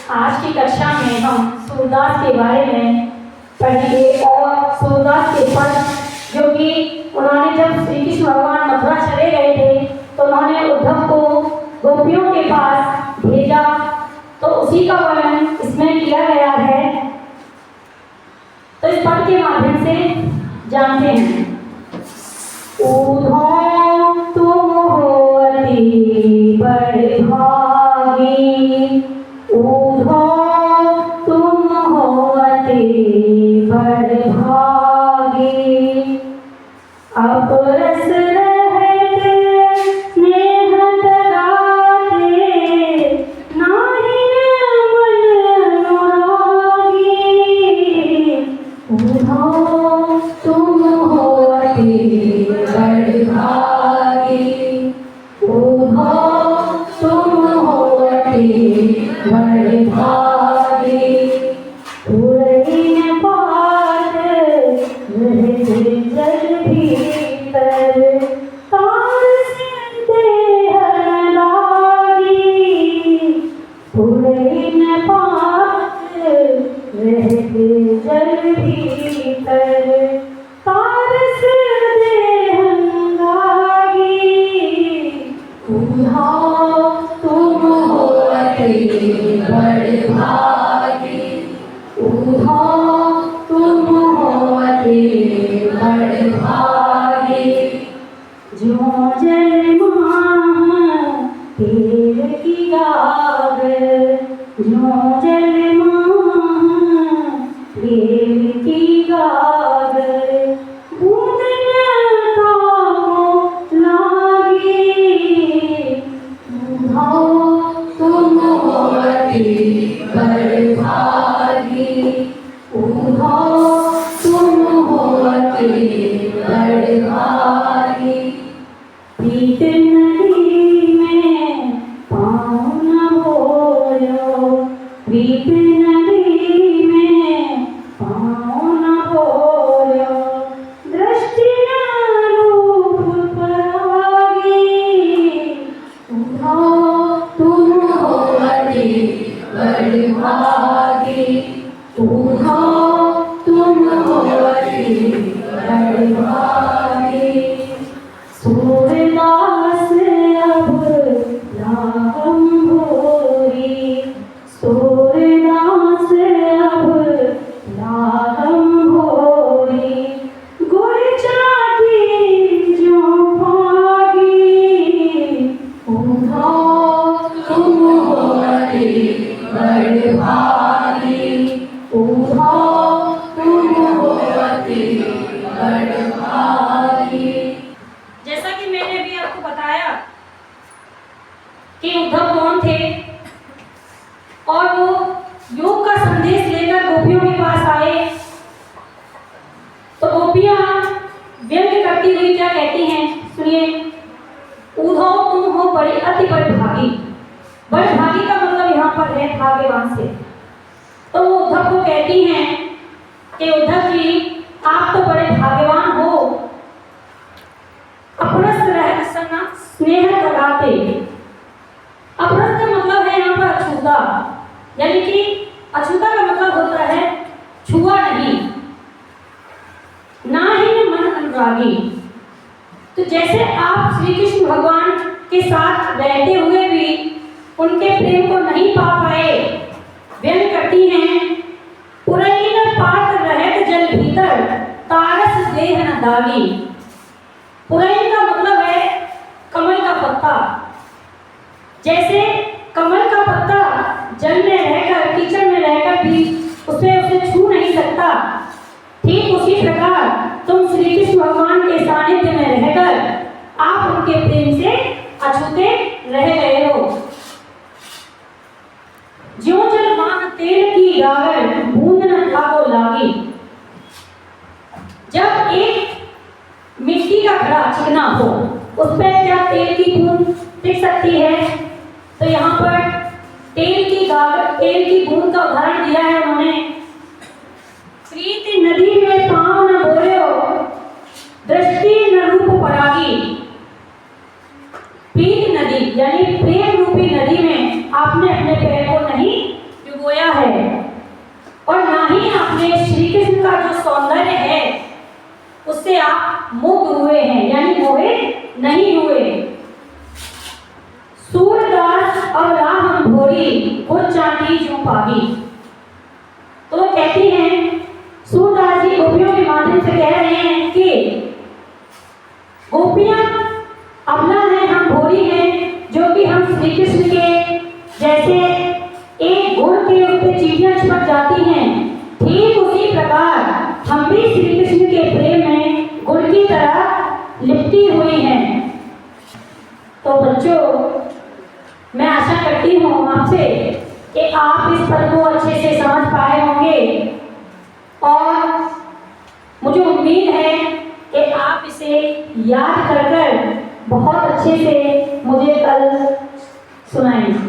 आज की कक्षा में हम सूरदास के बारे में पढ़ेंगे और सूरदास के पद जो कि उन्होंने जब श्री कृष्ण भगवान मथुरा चले गए थे तो उन्होंने उद्धव को गोपियों के पास भेजा, तो उसी का वर्णन इसमें किया गया है। तो इस पद के माध्यम से जानते हैं। उद्धव तुम हो अति बड़भागी, उद्धव तुम हो अति बड़भागी, अपरस रहत स्नेह लगाते, नाहि मन अनुरागी, उद्धव तुम हो अति बड़भागी, उद्धव तुम हो अति बड़भागी, उड़ीन पात रहते जल भीतर, तार से देह लागी, उड़ीन पात रहते जल भीतर, तार से देह लागी, उद्धव तुम हो अति बड़भागी, उद्धव तुम हो अति बड़भागी, जो जलमान तेल की गागर, जो जलमान तेल की गागर, बूंद न ताको लागी, उद्धव तुम हो अति बड़भागी, उद्धव तुम हो अति बड़भागी, प्रीत नदी में पाँव न बोयो, प्रीत नदी में पाँव न बोयो, दृष्टि रूप परागी, उद्धव तुम हो अति बड़भागी, उद्धव तुम हो अति बड़भागी, सूरदास अब रागम भोरी, सूरदास अब रागम भोरी, गुर चाटी जो भागी, उद्धव तुम हो अति बड़भागी, उद्धव तुम हो अति बड़भागी। जैसा कि मैंने भी आपको बताया कि उद्धव कौन थे और वो योग का संदेश लेकर गोपियों के पास आए, तो गोपियां व्यंग करती हुई क्या कहती हैं, सुनिए। उद्धव तुम हो बड़े अति बड़भागी, बड़भागी का मतलब यहाँ पर है भाग्यवान से। तो वो उद्धव को कहती हैं कि उद्धव जी आप तो बड़े भाग्यवान हो, अपरस रहत स्नेह लगाते, अपरस का मतलब है यहाँ पर अछूता, यानी कि अछूता का मतलब होता है छुआ नहीं, ना ही मन अनुरागी। तो जैसे आप श्री कृष्ण भगवान के साथ रहते हुए भी उनके प्रेम को नहीं पा पाए, व्यंग करती हैं। पुरैन पात रहत जल भीतर, तारस देह न दागी। पुरैन का मतलब है कमल का पत्ता। जैसे कमल का पत्ता जल में रहकर, कीचड़ में रहकर भी उसे छू नहीं सकता, ठीक उसी प्रकार तुम श्री कृष्ण भगवान के सानिध्य में रहकर आप उनके प्रेम से अछूते रह गए हो। ज्यों जलमान तेल की गागर, बूंद न ताको लागी। जब एक मिट्टी का घड़ा चिकना हो, उस पर क्या तेल की बूंद टिक सकती है? तो यहाँ पर तेल की गागर, तेल की बूंद का उदाहरण दिया है उन्होंने। प्रीति नदी में पाँव न बोलो, दृष्टि न रूप परागी। प्रीति नदी यानी प्रेम रूपी नदी में आपने अपने पैर को नहीं डुबोया। चांदी जो पावी। तो वो कहती हैं, सूरदास जी गोपियों के माध्यम से कह रहे हैं कि गोपियां अबला हैं, हम भोरी हैं, जो कि हम श्री कृष्ण के जैसे एक गुड़ के ऊपर चीटियां चिपक जाती हैं, ठीक उसी प्रकार हम भी श्री कृष्ण के प्रेम में गुड़ की तरह लिपटी हुई हैं। तो बच्चों, मैं आशा करती हूँ आपसे कि आप इस पद को अच्छे से समझ पाए होंगे और मुझे उम्मीद है कि आप इसे याद कर बहुत अच्छे से मुझे कल सुनाएंगे।